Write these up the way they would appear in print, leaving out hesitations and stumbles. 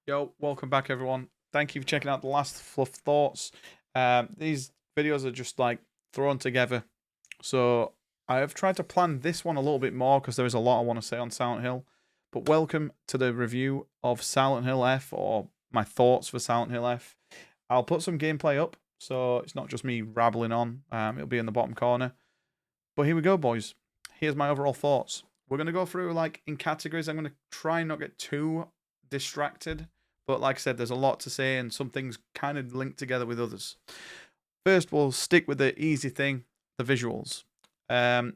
Yo, welcome back, everyone. Thank you for checking out the last Fluff Thoughts. These videos are just like thrown together. So I have tried to plan this one a little bit more because there is a lot I want to say on Silent Hill. But welcome to the review of Silent Hill F, or my thoughts for Silent Hill F. I'll put some gameplay up, so it's not just me rabbling on. It'll be in the bottom corner. But here we go, boys. Here's my overall thoughts. We're going to go through like in categories. I'm going to try and not get too distracted. But like I said, there's a lot to say and some things kind of linked together with others. First, we'll stick with the easy thing, the visuals. Um,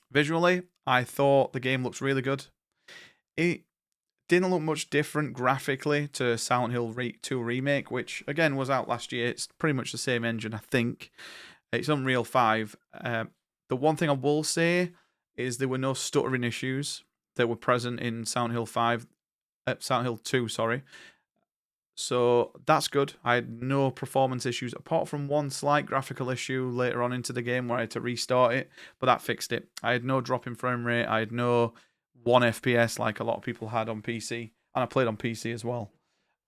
Visually, I thought the game looks really good. It didn't look much different graphically to Silent Hill 2 Remake, which again was out last year. It's pretty much the same engine, I think. It's Unreal 5. The one thing I will say is there were no stuttering issues that were present in Silent Hill 5, Silent Hill 2, sorry. So that's good. I had no performance issues apart from one slight graphical issue later on into the game where I had to restart it, but that fixed it. I had no drop in frame rate. I had no 1 FPS like a lot of people had on PC, and I played on PC as well.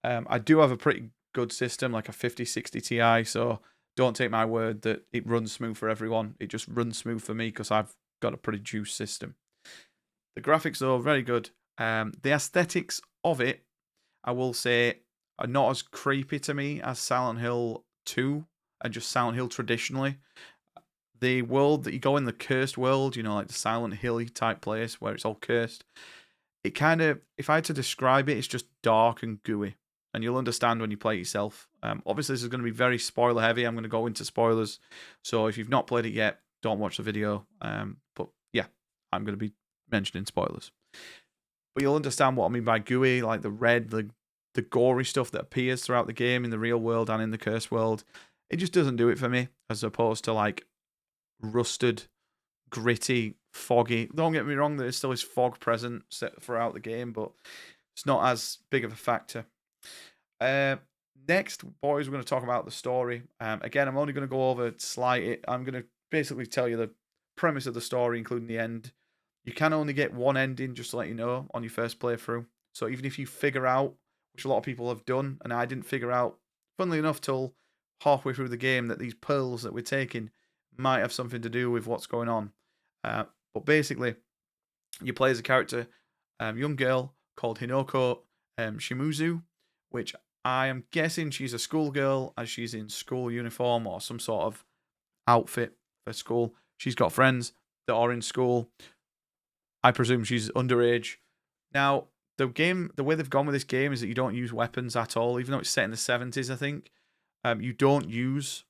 I do have a pretty good system, like a 5060 Ti, so don't take my word that it runs smooth for everyone. It just runs smooth for me because I've got a pretty juiced system. The graphics, though, very good. The aesthetics of it, I will say, are not as creepy to me as Silent Hill 2 and just Silent Hill traditionally. The world that you go in, the cursed world, like the Silent Hill type place where it's all cursed, it kind of, if I had to describe it, it's just dark and gooey. And you'll understand when you play it yourself. Obviously, this is going to be very spoiler heavy. I'm going to go into spoilers. So if you've not played it yet, don't watch the video. But yeah, I'm going to be mentioning spoilers. But you'll understand what I mean by gooey, like the red, the gory stuff that appears throughout the game in the real world and in the curse world. It just doesn't do it for me, as opposed to like rusted, gritty, foggy. Don't get me wrong, there still is fog present throughout the game, but it's not as big of a factor. Next, boys, we're going to talk about the story. Again, I'm only going to go over slight it. I'm going to basically tell you the premise of the story, including the end. You can only get one ending, just to let you know, on your first playthrough. So even if you figure out, which a lot of people have done, and I didn't figure out, funnily enough, till halfway through the game, that these pearls that we're taking might have something to do with what's going on. But basically, you play as a character, young girl called Hinoko Shimuzu, which I am guessing she's a schoolgirl as she's in school uniform or some sort of outfit for school. She's got friends that are in school. I presume she's underage. Now, the way they've gone with this game is that you don't use weapons at all, even though it's set in the 70s, I think. You don't use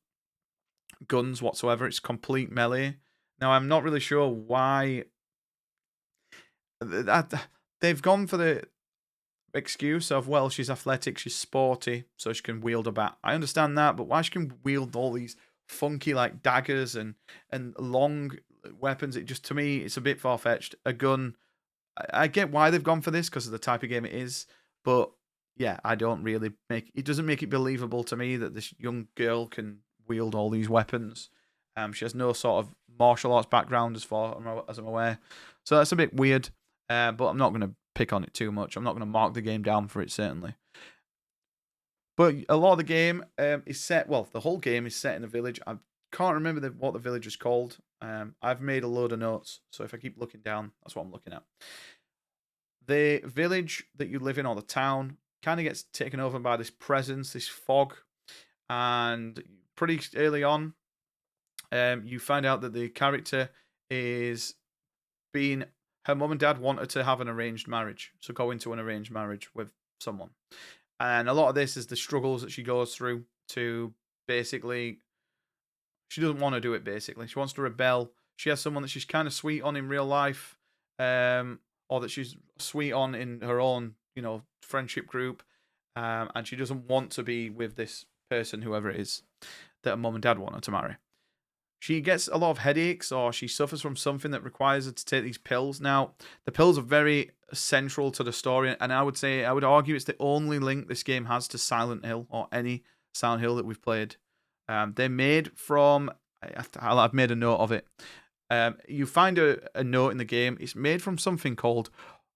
guns whatsoever. It's complete melee. Now, I'm not really sure why they've gone for the excuse of, well, she's athletic, she's sporty, so she can wield a bat. I understand that, but why she can wield all these funky like daggers and long weapons? It just, to me, it's a bit far fetched. A gun, I get why they've gone for this because of the type of game it is, but yeah, I don't really it doesn't make it believable to me that this young girl can wield all these weapons. She has no sort of martial arts background as far as I'm aware, so that's a bit weird. But I'm not going to pick on it too much. I'm not going to mark the game down for it, certainly. But a lot of the game is set, well, the whole game is set in a village. I can't remember what the village is called. I've made a load of notes, so if I keep looking down, that's what I'm looking at. The village that you live in, or the town, kind of gets taken over by this presence, this fog. And pretty early on, you find out that the character is being, her mum and dad wanted to have an arranged marriage, so go into an arranged marriage with someone. And a lot of this is the struggles that she goes through to basically, she doesn't want to do it basically. She wants to rebel. She has someone that she's kind of sweet on in real life, or that she's sweet on in her own, friendship group. And she doesn't want to be with this person, whoever it is, that her mum and dad want her to marry. She gets a lot of headaches, or she suffers from something that requires her to take these pills. Now, the pills are very central to the story, and I would argue it's the only link this game has to Silent Hill, or any Silent Hill that we've played. They're made from, I've made a note of it. You find a note in the game. It's made from something called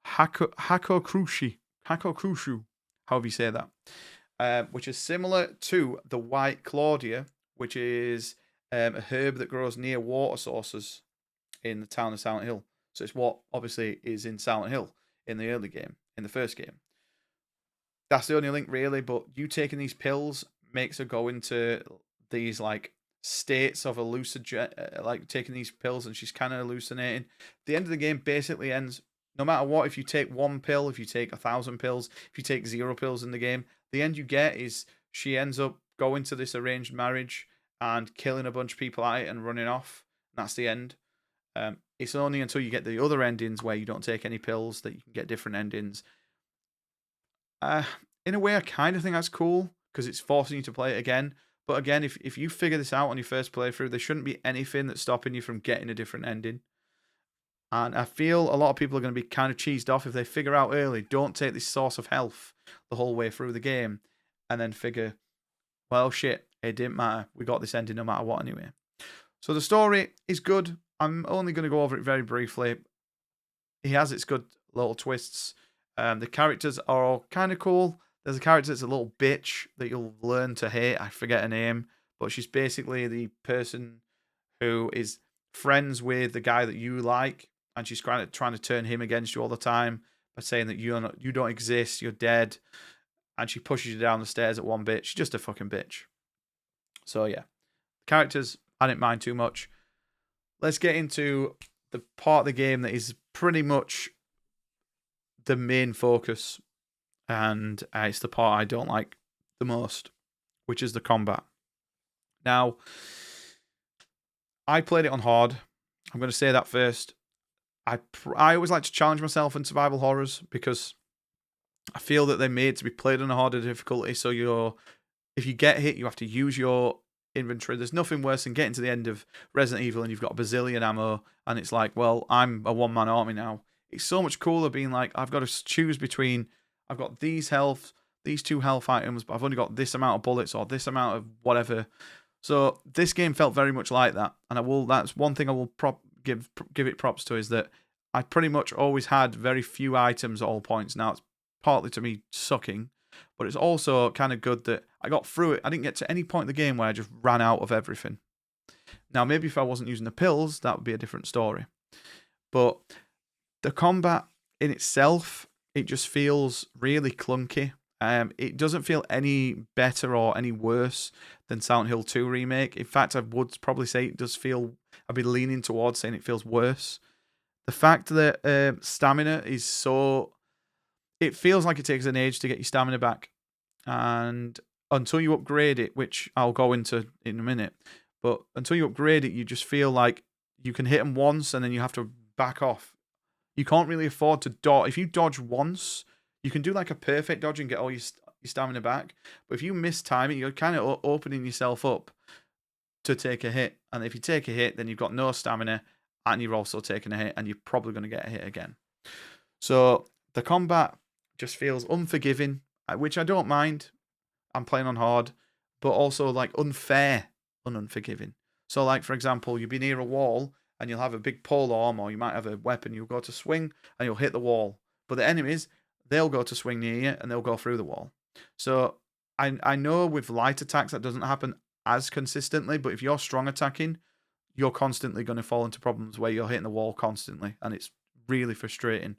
Hakokrushi. Hakokushu, however you say that, which is similar to the White Claudia, which is a herb that grows near water sources in the town of Silent Hill. So it's what obviously is in Silent Hill in the early game, in the first game. That's the only link really, but you taking these pills makes her go into these like states of like taking these pills and she's kind of hallucinating. The end of the game basically ends no matter what. If you take one pill, if you take 1,000 pills, if you take 0 pills in the game, the end you get is she ends up going to this arranged marriage and killing a bunch of people at it and running off. And that's the end. It's only until you get the other endings where you don't take any pills that you can get different endings. In a way, I kind of think that's cool because it's forcing you to play it again. But again, if you figure this out on your first playthrough, there shouldn't be anything that's stopping you from getting a different ending. And I feel a lot of people are going to be kind of cheesed off if they figure out early, don't take this source of health the whole way through the game, and then figure, well, shit, it didn't matter. We got this ending no matter what anyway. So the story is good. I'm only going to go over it very briefly. He has its good little twists. The characters are all kind of cool. There's a character that's a little bitch that you'll learn to hate. I forget her name, but she's basically the person who is friends with the guy that you like, and she's trying to turn him against you all the time by saying that you don't exist, you're dead, and she pushes you down the stairs at one bit. She's just a fucking bitch. So yeah, characters I didn't mind too much. Let's get into the part of the game that is pretty much the main focus, and it's the part I don't like the most, which is the combat. Now, I played it on hard. I'm going to say that first. I always like to challenge myself in survival horrors because I feel that they're made to be played on a harder difficulty. So if you get hit, you have to use your inventory. There's nothing worse than getting to the end of Resident Evil and you've got a bazillion ammo, and it's like, well, I'm a one-man army now. It's so much cooler being like, I've got to choose between, I've got these 2 health items, but I've only got this amount of bullets or this amount of whatever. So this game felt very much like that, and that's one thing I will give it props to, is that I pretty much always had very few items at all points. Now it's partly to me sucking, but it's also kind of good that I got through it. I didn't get to any point in the game where I just ran out of everything. Now maybe if I wasn't using the pills, that would be a different story. But the combat in itself, it just feels really clunky. It doesn't feel any better or any worse than Silent Hill 2 Remake. In fact, I would probably say it does feel, I'd be leaning towards saying it feels worse. The fact that stamina is so, it feels like it takes an age to get your stamina back. And until you upgrade it, which I'll go into in a minute, but until you upgrade it, you just feel like you can hit them once and then you have to back off. You can't really afford to dodge. If you dodge once, you can do like a perfect dodge and get all your stamina back. But if you miss timing, you're kind of opening yourself up to take a hit. And if you take a hit, then you've got no stamina and you're also taking a hit and you're probably going to get a hit again. So the combat just feels unforgiving, which I don't mind. I'm playing on hard, but also like unfair and unforgiving. So like, for example, you'll be near a wall and you'll have a big pole arm, or you might have a weapon, you'll go to swing and you'll hit the wall. But the enemies, they'll go to swing near you and they'll go through the wall. So I know with light attacks that doesn't happen as consistently, but if you're strong attacking, you're constantly going to fall into problems where you're hitting the wall constantly, and it's really frustrating.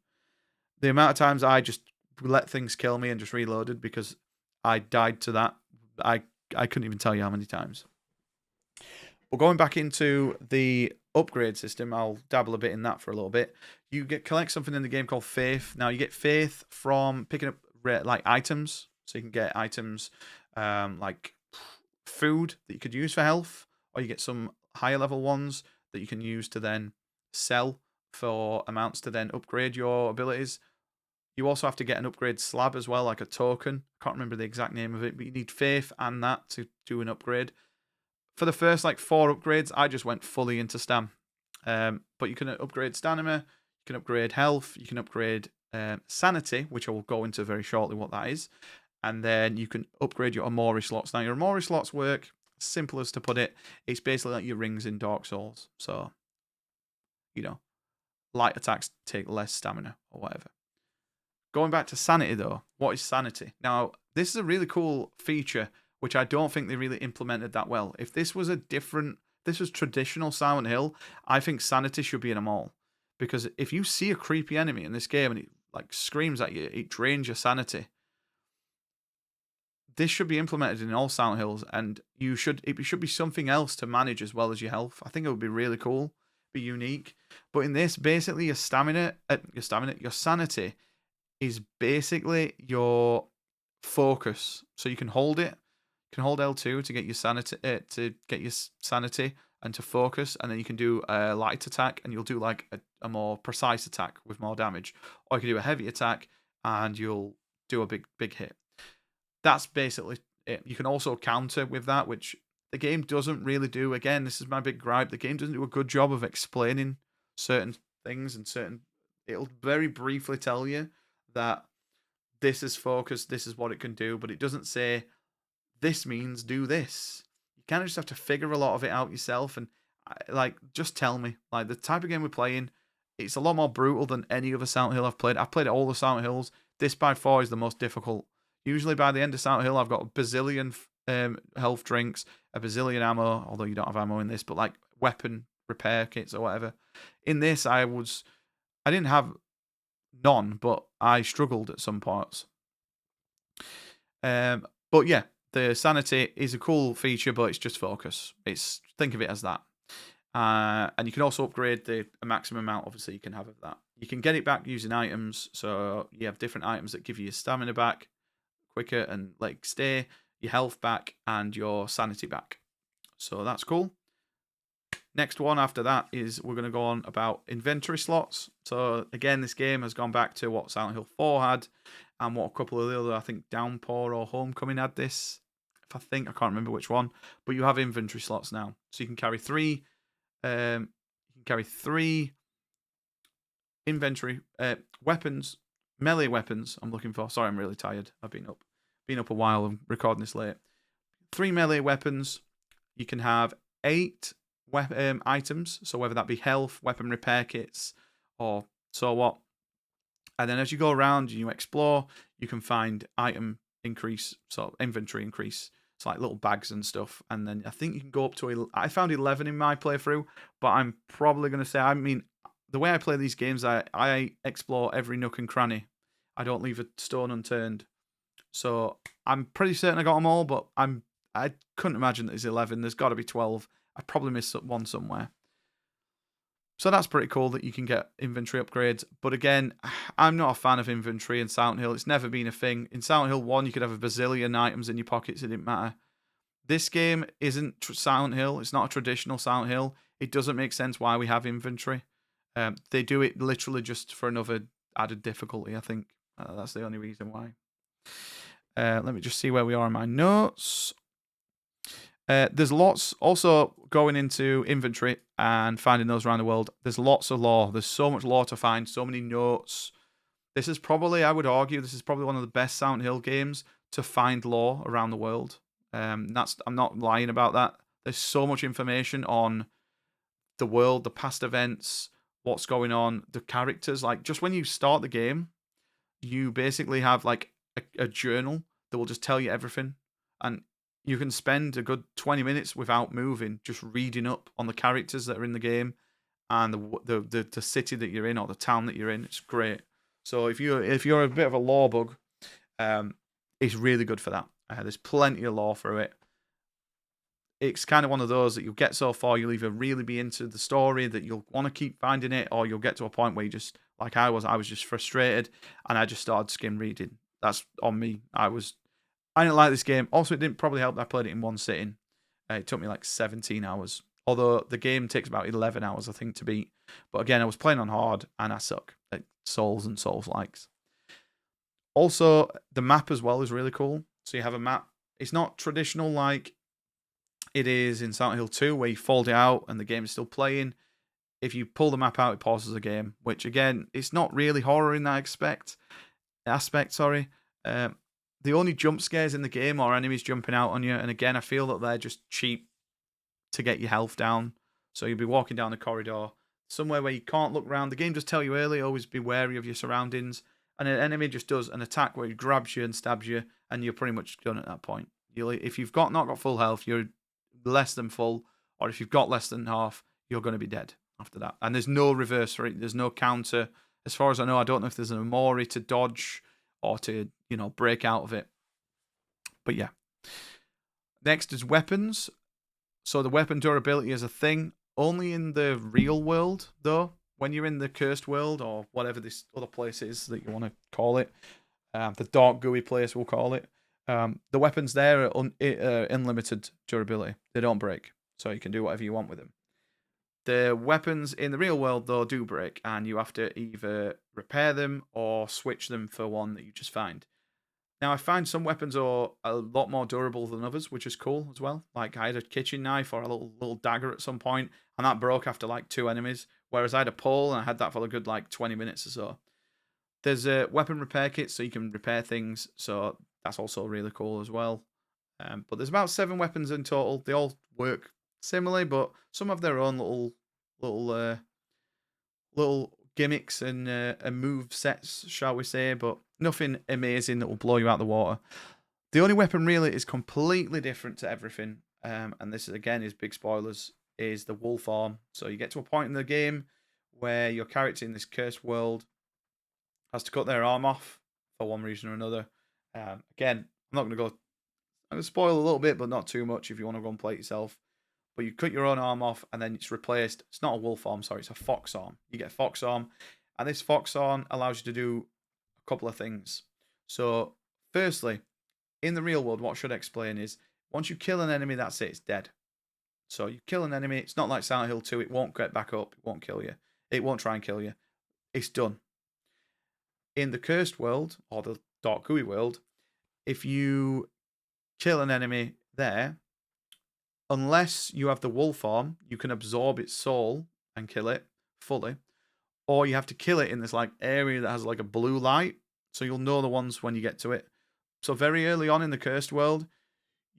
The amount of times I just let things kill me and just reloaded because I died to that, I couldn't even tell you how many times. Well, going back into the upgrade system, I'll dabble a bit in that for a little bit. You collect something in the game called Faith. Now, you get Faith from picking up like items. So you can get items like food that you could use for health, or you get some higher level ones that you can use to then sell for amounts to then upgrade your abilities. You also have to get an upgrade slab as well, like a token. I can't remember the exact name of it, but you need Faith and that to do an upgrade. For the first like 4 upgrades, I just went fully into stam. But you can upgrade stamina, you can upgrade health, you can upgrade sanity, which I will go into very shortly what that is. And then you can upgrade your Amori slots. Now, your Amori slots work, simple as to put it, it's basically like your rings in Dark Souls. So, light attacks take less stamina or whatever. Going back to sanity, though, what is sanity? Now, this is a really cool feature, which I don't think they really implemented that well. If this was this was traditional Silent Hill, I think sanity should be in them all. Because if you see a creepy enemy in this game and it like screams at you, it drains your sanity. This should be implemented in all Silent Hills, and it should be something else to manage as well as your health. I think it would be really cool, be unique. But in this, basically, your sanity is basically your focus. So you can hold it. You can hold L2 to get your sanity and to focus, and then you can do a light attack, and you'll do like a more precise attack with more damage, or you can do a heavy attack, and you'll do a big hit. That's basically it. You can also counter with that, which the game doesn't really do. Again, this is my big gripe. The game doesn't do a good job of explaining certain things and certain. It'll very briefly tell you that this is focus, this is what it can do, but it doesn't say this means do this. You kind of just have to figure a lot of it out yourself, and like just tell me. Like the type of game we're playing, it's a lot more brutal than any other Silent Hill I've played. I've played all the Silent Hills. This by far is the most difficult. Usually by the end of Silent Hill, I've got a bazillion health drinks, a bazillion ammo, although you don't have ammo in this, but like weapon repair kits or whatever. In this, I didn't have none, but I struggled at some parts. But yeah, the sanity is a cool feature, but it's just focus. Think of it as that. And you can also upgrade a maximum amount, obviously, you can have of that. You can get it back using items, so you have different items that give you your stamina back quicker and like stay, your health back, and your sanity back. So that's cool. Next one after that is we're going to go on about inventory slots. So again, this game has gone back to what Silent Hill 4 had and what a couple of the other, I think Downpour or Homecoming had this. I can't remember which one, but you have inventory slots now. So you can carry three inventory weapons, melee weapons. I'm looking for. Sorry, I'm really tired. I've been up a while and recording this late. 3 melee weapons. You can have 8 items, so whether that be health, weapon repair kits, or so what. And then as you go around and you explore, you can find item increase, so inventory increase. It's like little bags and stuff. And then I think you can go up to, I found 11 in my playthrough, but I'm probably going to say, the way I play these games, I explore every nook and cranny. I don't leave a stone unturned. So I'm pretty certain I got them all, but I couldn't imagine that there's 11. There's got to be 12. I probably missed one somewhere. So that's pretty cool that you can get inventory upgrades. But again, I'm not a fan of inventory in Silent Hill. It's never been a thing. In Silent Hill 1, you could have a bazillion items in your pockets. It didn't matter. This game isn't Silent Hill. It's not a traditional Silent Hill. It doesn't make sense why we have inventory. They do it literally just for another added difficulty, I think. That's the only reason why. Let me just see where we are in my notes. There's lots also going into inventory and finding those around the world. There's lots of lore. There's so much lore to find, so many notes. This is probably, I would argue, this is probably one of the best Silent Hill games to find lore around the world. I'm not lying about that. There's so much information on the world, the past events, what's going on, the characters. Like just when you start the game, you basically have like a journal that will just tell you everything, and you can spend a good 20 minutes without moving, just reading up on the characters that are in the game and the city that you're in or the town that you're in. It's great. So if you're a bit of a lore bug, it's really good for that. There's plenty of lore through it. It's kind of one of those that you'll get so far, you'll either really be into the story that you'll want to keep finding it, or you'll get to a point where you just, like I was just frustrated and I just started skim reading. That's on me. I didn't like this game. Also, it didn't probably help that I played it in one sitting. It took me like 17 hours. Although the game takes about 11 hours, I think, to beat. But again, I was playing on hard and I suck at Souls and Souls-likes. Also, the map as well is really cool. So you have a map. It's not traditional like it is in Silent Hill 2, where you fold it out and the game is still playing. If you pull the map out, it pauses the game, which again, it's not really horror in that aspect. The only jump scares in the game are enemies jumping out on you, and again, I feel that they're just cheap to get your health down. So you'll be walking down the corridor, somewhere where you can't look around. The game does tell you early, always be wary of your surroundings, and an enemy just does an attack where he grabs you and stabs you, and you're pretty much done at that point. If you've not got full health, you're less than full, or if you've got less than half, you're going to be dead after that. And there's no reverse for it. There's no counter. As far as I know, I don't know if there's an Amori to dodge or to, break out of it. But yeah. Next is weapons. So the weapon durability is a thing only in the real world, though. When you're in the cursed world, or whatever this other place is that you want to call it, the dark gooey place we'll call it, the weapons there are unlimited durability. They don't break, so you can do whatever you want with them. The weapons in the real world, though, do break, and you have to either repair them or switch them for one that you just find. Now, I find some weapons are a lot more durable than others, which is cool as well. Like, I had a kitchen knife or a little dagger at some point, and that broke after, like, 2 enemies. Whereas I had a pole, and I had that for a good, 20 minutes or so. There's a weapon repair kit, so you can repair things, so that's also really cool as well. But there's about 7 weapons in total. They all work similarly, but some have their own little gimmicks and move sets, shall we say, but nothing amazing that will blow you out the water. The only weapon really is completely different to everything, and this again is big spoilers, is the wolf arm. So you get to a point in the game where your character in this cursed world has to cut their arm off for one reason or another. Again, I'm going to spoil a little bit, but not too much if you want to go and play it yourself. But you cut your own arm off, and then it's replaced. It's not a wolf arm, sorry, it's a fox arm. You get a fox arm, and this fox arm allows you to do a couple of things. So, firstly, in the real world, what I should explain is once you kill an enemy, that's it, it's dead. So, you kill an enemy, it's not like Silent Hill 2, it won't get back up, it won't kill you, it won't try and kill you. It's done. In the cursed world, or the dark gooey world, if you kill an enemy there, unless you have the wolf arm, you can absorb its soul and kill it fully, or you have to kill it in this area that has a blue light, so you'll know the ones when you get to it. So very early on in the cursed world,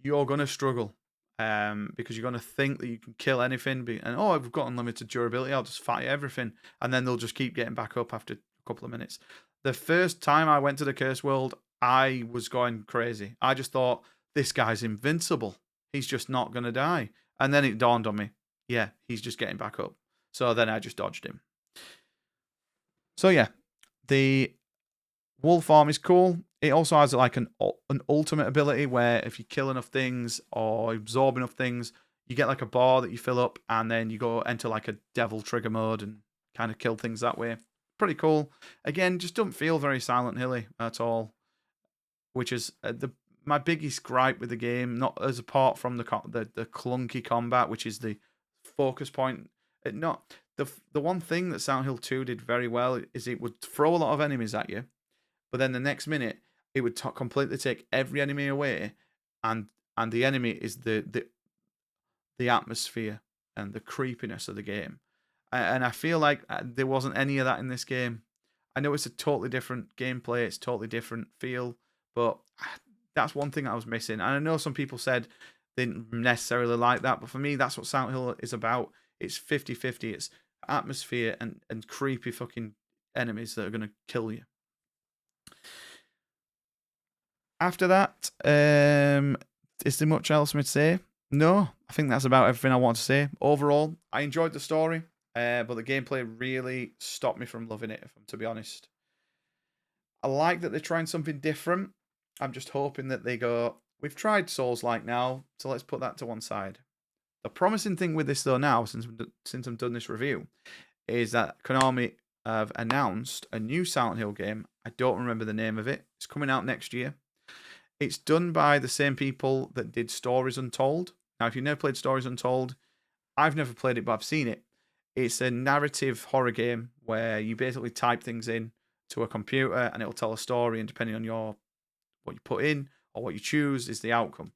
you're gonna struggle, because you're gonna think that you can kill anything, and I've got unlimited durability, I'll just fight everything, and then they'll just keep getting back up after a couple of minutes. The first time I went to the cursed world, I was going crazy. I just thought, this guy's invincible. He's just not going to die. And then it dawned on me, yeah, he's just getting back up. So then I just dodged him. So yeah, the wolf arm is cool. It also has an ultimate ability where if you kill enough things or absorb enough things, you get a bar that you fill up, and then you go enter a devil trigger mode and kind of kill things that way. Pretty cool. Again, just don't feel very Silent Hilly at all, which is my biggest gripe with the game, not as apart from the clunky combat, which is the focus point. The one thing that Silent Hill 2 did very well is it would throw a lot of enemies at you, but then the next minute it would completely take every enemy away, and the enemy is the atmosphere and the creepiness of the game. And I feel like there wasn't any of that in this game. I know it's a totally different gameplay, it's a totally different feel, but that's one thing I was missing. And I know some people said they didn't necessarily like that, but for me, that's what Silent Hill is about. It's 50-50. It's atmosphere and creepy fucking enemies that are going to kill you. After that, is there much else for me to say? No, I think that's about everything I want to say. Overall, I enjoyed the story, but the gameplay really stopped me from loving it, if I'm to be honest. I like that they're trying something different. I'm just hoping that they go, we've tried Souls-like now, so let's put that to one side. The promising thing with this, though, now, since I've done this review, is that Konami have announced a new Silent Hill game. I don't remember the name of it. It's coming out next year. It's done by the same people that did Stories Untold. Now, if you've never played Stories Untold, I've never played it, but I've seen it. It's a narrative horror game where you basically type things in to a computer and it'll tell a story, and depending on what you put in or what you choose is the outcome.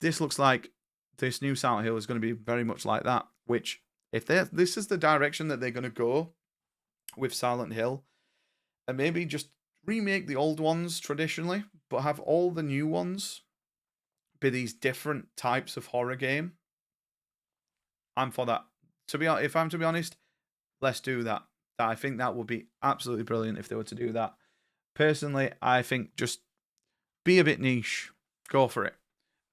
This looks like this new Silent Hill is going to be very much like that, which if this is the direction that they're going to go with Silent Hill, and maybe just remake the old ones traditionally, but have all the new ones be these different types of horror game, I'm for that. If I'm to be honest, let's do that. I think that would be absolutely brilliant if they were to do that. Personally, I think just be a bit niche. Go for it.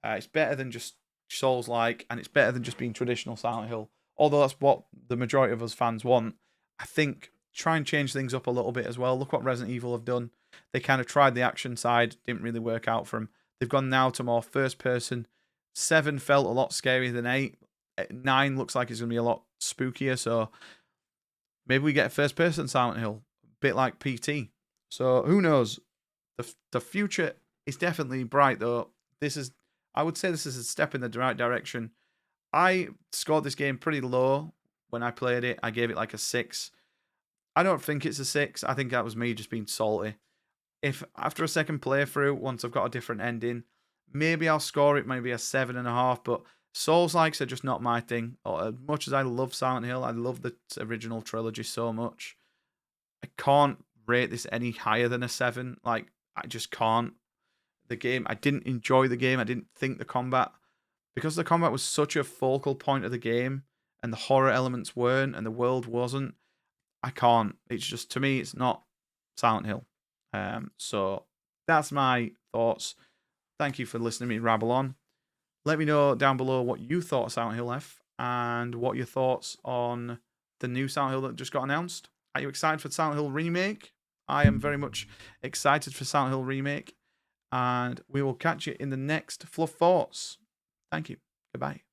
It's better than just Souls-like, and it's better than just being traditional Silent Hill. Although that's what the majority of us fans want. I think try and change things up a little bit as well. Look what Resident Evil have done. They kind of tried the action side, didn't really work out for them. They've gone now to more first person. 7 felt a lot scarier than 8. 9 looks like it's going to be a lot spookier. So maybe we get a first person Silent Hill, a bit like PT. So who knows? The future is definitely bright though. I would say this is a step in the right direction. I scored this game pretty low when I played it. I gave it like a 6. I don't think it's a 6. I think that was me just being salty. If after a second playthrough, once I've got a different ending, maybe I'll score it maybe a 7.5. But Souls likes are just not my thing. As much as I love Silent Hill, I love the original trilogy so much. I can't rate this any higher than a 7. Like, I just can't. The game, I didn't enjoy the game. I didn't think the combat, because the combat was such a focal point of the game and the horror elements weren't and the world wasn't. I can't. It's just, to me, it's not Silent Hill. So that's my thoughts. Thank you for listening to me rabble on. Let me know down below what you thought of Silent Hill F and what your thoughts on the new Silent Hill that just got announced. Are you excited for Silent Hill Remake? I am very much excited for Silent Hill Remake. And we will catch you in the next Fluff Thoughts. Thank you. Goodbye.